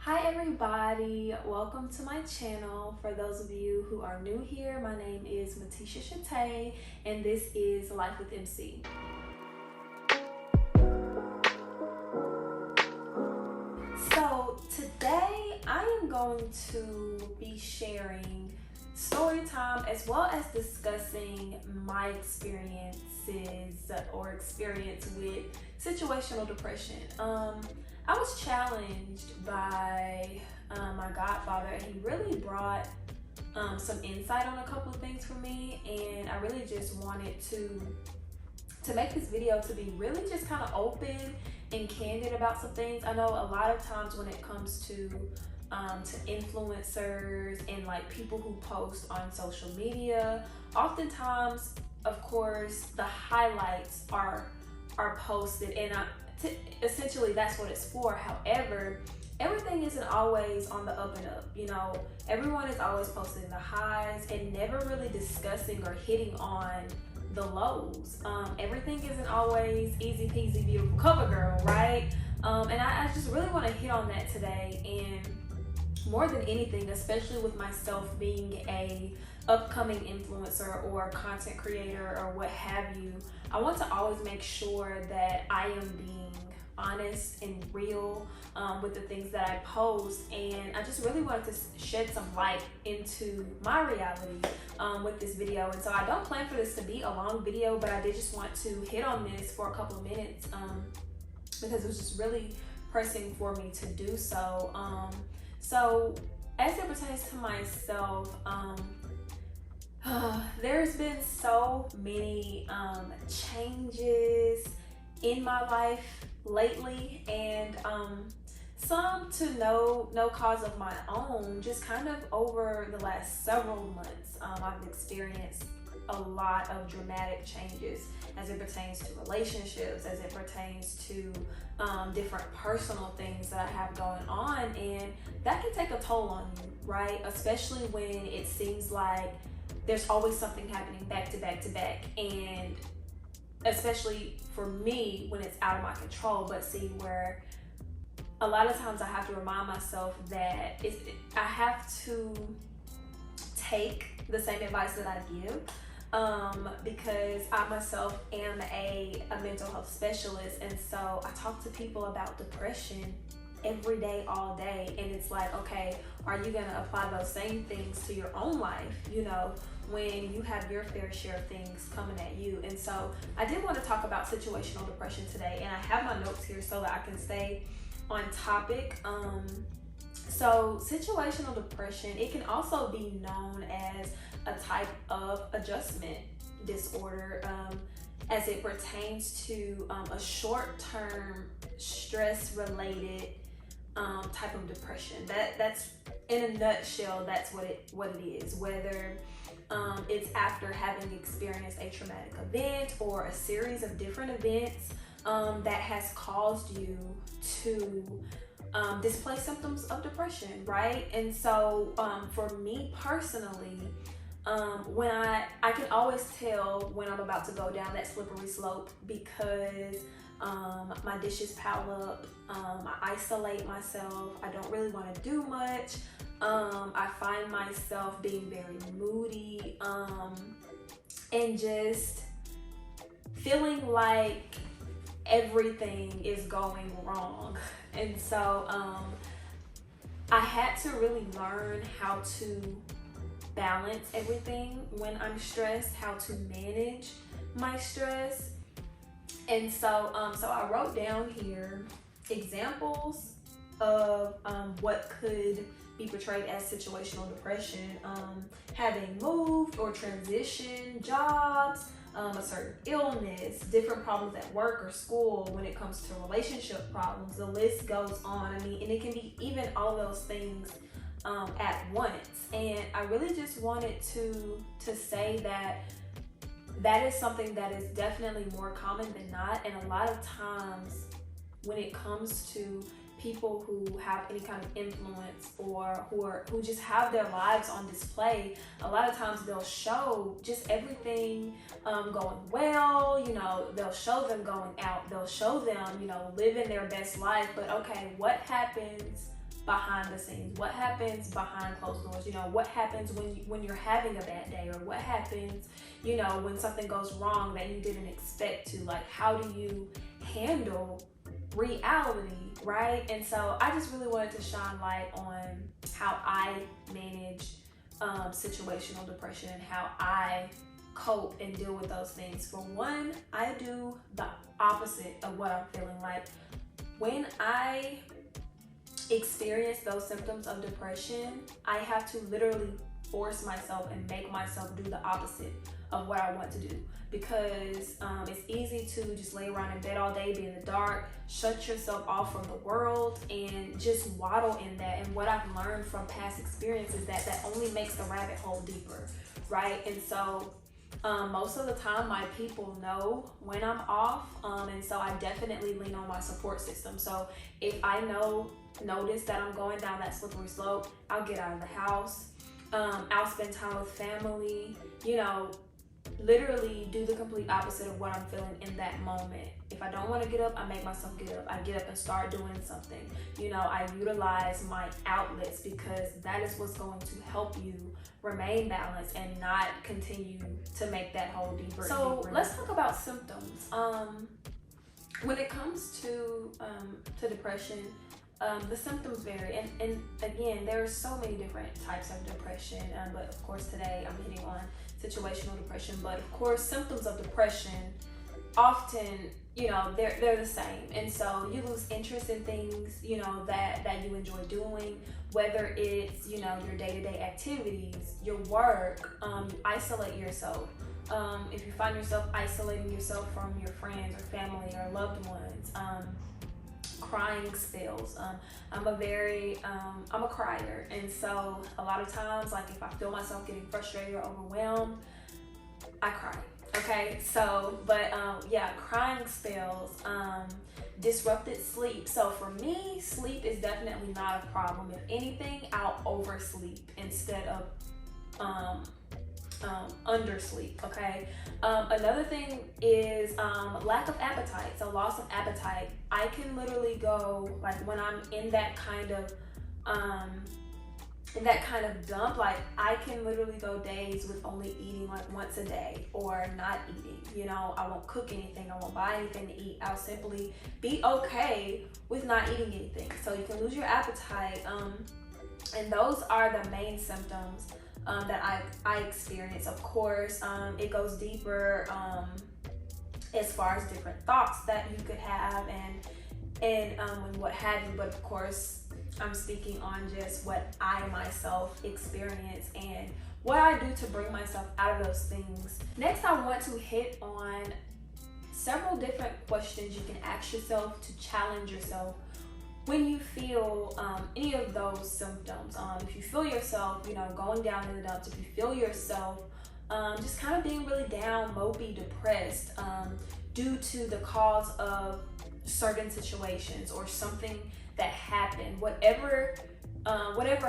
Hi everybody, welcome to my channel. For those of you who are new here, my name is Matisha Shatay and this is Life with MC. So today I am going to be sharing story time as well as discussing my experiences or experience with situational depression. I was challenged by my godfather, and he really brought some insight on a couple of things for me, and I really just wanted to make this video to be really just kind of open and candid about some things. I know a lot of times when it comes to influencers and like people who post on social media, oftentimes, of course, the highlights are posted, and essentially that's what it's for. However, everything isn't always on the up and up. You know, everyone is always posting the highs and never really discussing or hitting on the lows. Everything isn't always easy peasy beautiful cover girl, right? And I just really want to hit on that today. And more than anything, especially with myself being a upcoming influencer or content creator or what have you, I want to always make sure that I am being honest and real with the things that I post. And I just really wanted to shed some light into my reality with this video. And so I don't plan for this to be a long video, but I did just want to hit on this for a couple of minutes because it was just really pressing for me to do so. So as it pertains to myself, there's been so many changes in my life lately, and some to no cause of my own. Just kind of over the last several months, I've experienced a lot of dramatic changes as it pertains to relationships, as it pertains to different personal things that I have going on, and that can take a toll on you, right? Especially when it seems like there's always something happening back to back to back, and especially for me when it's out of my control. But see, where a lot of times I have to remind myself that I have to take the same advice that I give, because I myself am a mental health specialist, and so I talk to people about depression every day, all day, and it's like, okay, are you gonna apply those same things to your own life, you know, when you have your fair share of things coming at you? And so I did want to talk about situational depression today, and I have my notes here so that I can stay on topic. So situational depression, it can also be known as a type of adjustment disorder, as it pertains to a short-term stress-related type of depression. That's in a nutshell, that's what it is. Whether it's after having experienced a traumatic event or a series of different events that has caused you to display symptoms of depression, right? And so for me personally, when I can always tell when I'm about to go down that slippery slope, because my dishes pile up, I isolate myself, I don't really want to do much, I find myself being very moody, and just feeling like everything is going wrong. And so I had to really learn how to balance everything when I'm stressed, how to manage my stress. And so I wrote down here examples of what could be portrayed as situational depression: having moved or transitioned jobs, a certain illness, different problems at work or school. When it comes to relationship problems, the list goes on. I mean, and it can be even all those things at once. And I really just wanted to say that is something that is definitely more common than not. And a lot of times when it comes to people who have any kind of influence or who just have their lives on display, a lot of times they'll show just everything going well. You know, they'll show them going out, they'll show them, you know, living their best life. But okay, what happens behind the scenes? What happens behind closed doors? You know, what happens when you're having a bad day, or what happens, you know, when something goes wrong that you didn't expect to? Like, how do you handle reality, right? And so I just really wanted to shine light on how I manage situational depression and how I cope and deal with those things. For one, I do the opposite of what I'm feeling. Like, when I experience those symptoms of depression, I have to literally force myself and make myself do the opposite of what I want to do, because it's easy to just lay around in bed all day, be in the dark, shut yourself off from the world, and just waddle in that. And what I've learned from past experience is that that only makes the rabbit hole deeper, right? And so most of the time my people know when I'm off, and so I definitely lean on my support system. So if I notice that I'm going down that slippery slope, I'll get out of the house. I'll spend time with family, you know, literally do the complete opposite of what I'm feeling in that moment. If I don't want to get up, I make myself get up. I get up and start doing something. You know, I utilize my outlets, because that is what's going to help you remain balanced and not continue to make that hole deeper. So let's talk about symptoms. When it comes to depression, the symptoms vary, and again, there are so many different types of depression, but of course today I'm hitting on situational depression. But of course, symptoms of depression often, you know, they're the same, and so you lose interest in things, you know, that you enjoy doing, whether it's, you know, your day-to-day activities, your work. You isolate yourself. If you find yourself isolating yourself from your friends or family or loved ones, crying spells. I'm a crier, and so a lot of times, like, if I feel myself getting frustrated or overwhelmed, I cry. Okay, so, but yeah, crying spells, disrupted sleep. So for me, sleep is definitely not a problem. If anything, I'll oversleep instead of undersleep. Okay. Another thing is lack of appetite. So loss of appetite. I can literally go, like, when I'm in that kind of dump, like, I can literally go days with only eating like once a day or not eating. You know, I won't cook anything, I won't buy anything to eat. I'll simply be okay with not eating anything. So you can lose your appetite, and those are the main symptoms that I experience. Of course, it goes deeper as far as different thoughts that you could have and what have you. But of course, I'm speaking on just what I myself experience and what I do to bring myself out of those things. Next, I want to hit on several different questions you can ask yourself to challenge yourself when you feel any of those symptoms. If you feel yourself, you know, going down in the dumps, if you feel yourself just kind of being really down, mopey, depressed, due to the cause of certain situations or something that happened, whatever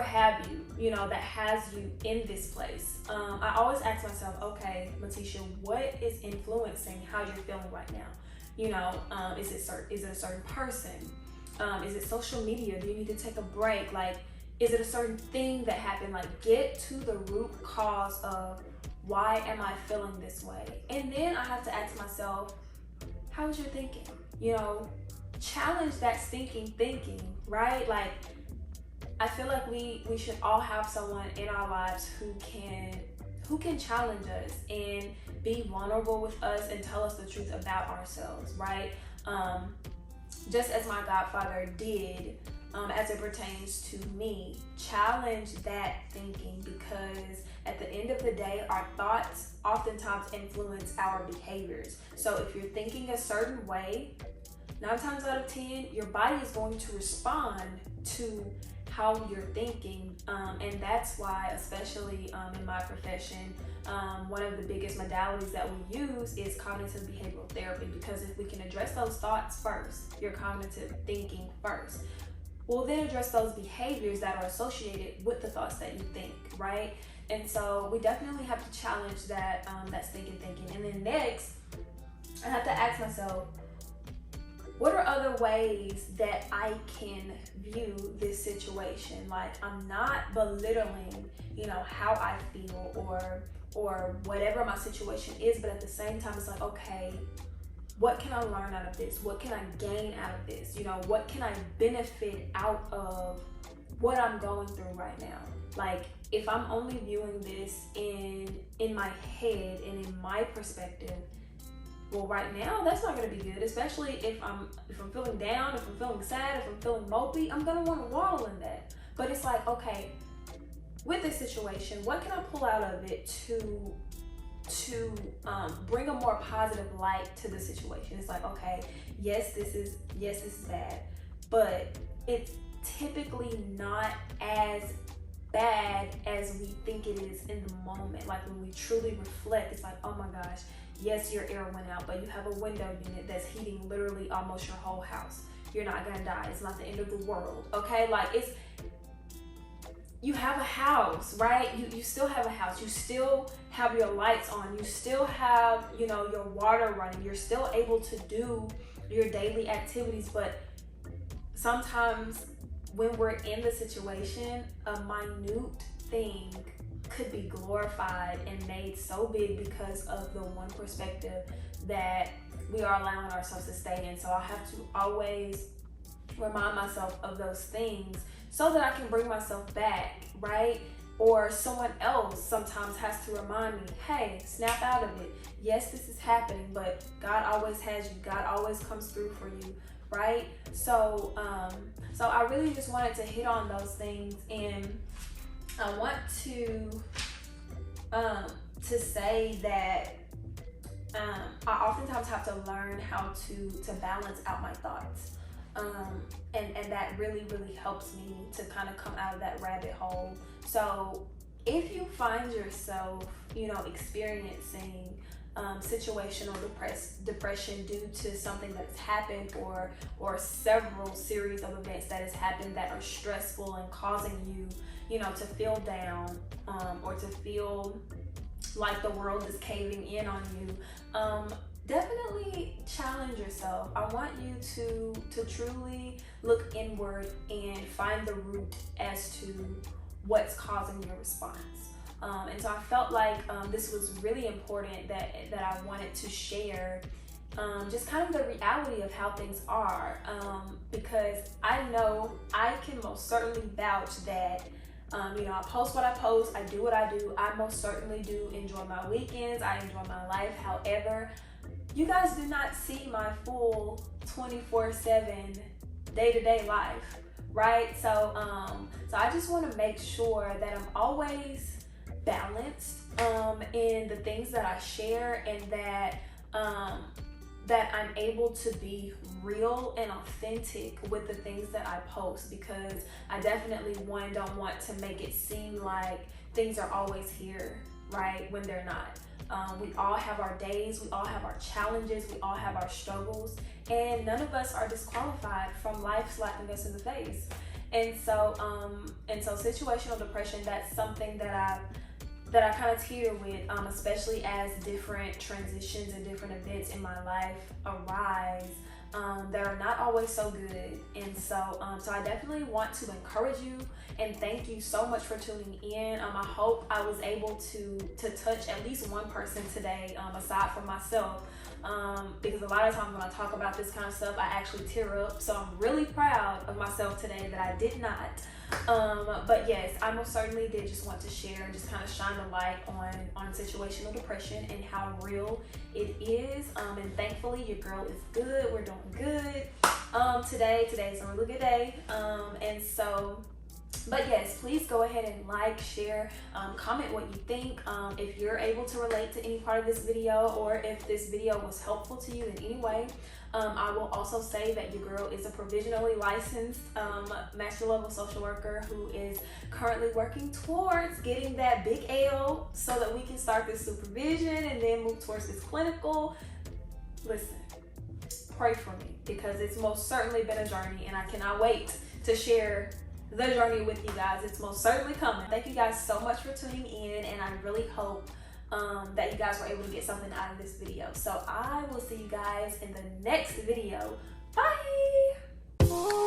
have you, you know, that has you in this place. I always ask myself, okay, Letitia, what is influencing how you're feeling right now? You know, is it a certain person? Is it social media? Do you need to take a break? Like, is it a certain thing that happened? Like, get to the root cause of why am I feeling this way? And then I have to ask myself, how is your thinking? You know, challenge that stinking thinking, right? Like, I feel like we should all have someone in our lives who can challenge us and be vulnerable with us and tell us the truth about ourselves, right? Just as my godfather did, as it pertains to me, challenge that thinking, because at the end of the day, our thoughts oftentimes influence our behaviors. So if you're thinking a certain way, 9 times out of 10, your body is going to respond to how you're thinking, and that's why, especially in my profession, one of the biggest modalities that we use is cognitive behavioral therapy, because if we can address those thoughts first, your cognitive thinking first, we'll then address those behaviors that are associated with the thoughts that you think, right? And so we definitely have to challenge that stinking thinking. And then next, I have to ask myself, what are other ways that I can view this situation? Like, I'm not belittling, you know, how I feel or whatever my situation is, but at the same time, it's like, okay, what can I learn out of this? What can I gain out of this? You know, what can I benefit out of what I'm going through right now? Like, if I'm only viewing this in my head and in my perspective, well, right now that's not going to be good, especially if I'm feeling down, if I'm feeling sad, if I'm feeling mopey, I'm going to want to waddle in that. But it's like, okay, with this situation, what can I pull out of it to bring a more positive light to the situation? It's like, okay, yes, this is bad, but it's typically not as bad as we think it is in the moment. Like, when we truly reflect, it's like, oh my gosh, yes, your air went out, but you have a window unit that's heating literally almost your whole house. You're not gonna die. It's not the end of the world, okay? Like, you have a house, right? You still have a house. You still have your lights on. You still have, you know, your water running. You're still able to do your daily activities. But sometimes when we're in the situation, a minute thing could be glorified and made so big because of the one perspective that we are allowing ourselves to stay in. So I have to always remind myself of those things so that I can bring myself back, right? Or someone else sometimes has to remind me, hey, snap out of it. Yes, this is happening, but God always has you. God always comes through for you, right? So I really just wanted to hit on those things, and I want to say that I oftentimes have to learn how to balance out my thoughts. And that really helps me to kind of come out of that rabbit hole. So if you find yourself, you know, experiencing situational depression due to something that's happened or several series of events that has happened that are stressful and causing you, you know, to feel down or to feel like the world is caving in on you, definitely challenge yourself. I want you to truly look inward and find the root as to what's causing your response. And so I felt like this was really important that I wanted to share just kind of the reality of how things are, because I know I can most certainly vouch that you know, I post what I post, I do what I do. I most certainly do enjoy my weekends, I enjoy my life. However, you guys do not see my full 24/7 day-to-day life, right? So I just want to make sure that I'm always balanced in the things that I share, and that I'm able to be real and authentic with the things that I post, because I definitely don't want to make it seem like things are always here, right, when they're not. We all have our days, we all have our challenges, we all have our struggles, and none of us are disqualified from life slapping us in the face. And so situational depression, that's something that I kind of teeter with, especially as different transitions and different events in my life arise that are not always so good. And so I definitely want to encourage you and thank you so much for tuning in. I hope I was able to touch at least one person today, aside from myself, because a lot of times when I talk about this kind of stuff, I actually tear up. So I'm really proud of myself today that I did not. But yes, I most certainly did just want to share and just kind of shine the light on situational depression and how real it is. And thankfully your girl is good. We're doing good. Today's a really good day. But yes, please go ahead and like, share, comment what you think. If you're able to relate to any part of this video, or if this video was helpful to you in any way. I will also say that your girl is a provisionally licensed master level social worker who is currently working towards getting that big L so that we can start this supervision and then move towards this clinical. Listen, pray for me, because it's most certainly been a journey and I cannot wait to share the journey with you guys. It's most certainly coming. Thank you guys so much for tuning in, and I really hope that you guys were able to get something out of this video. So I will see you guys in the next video. Bye.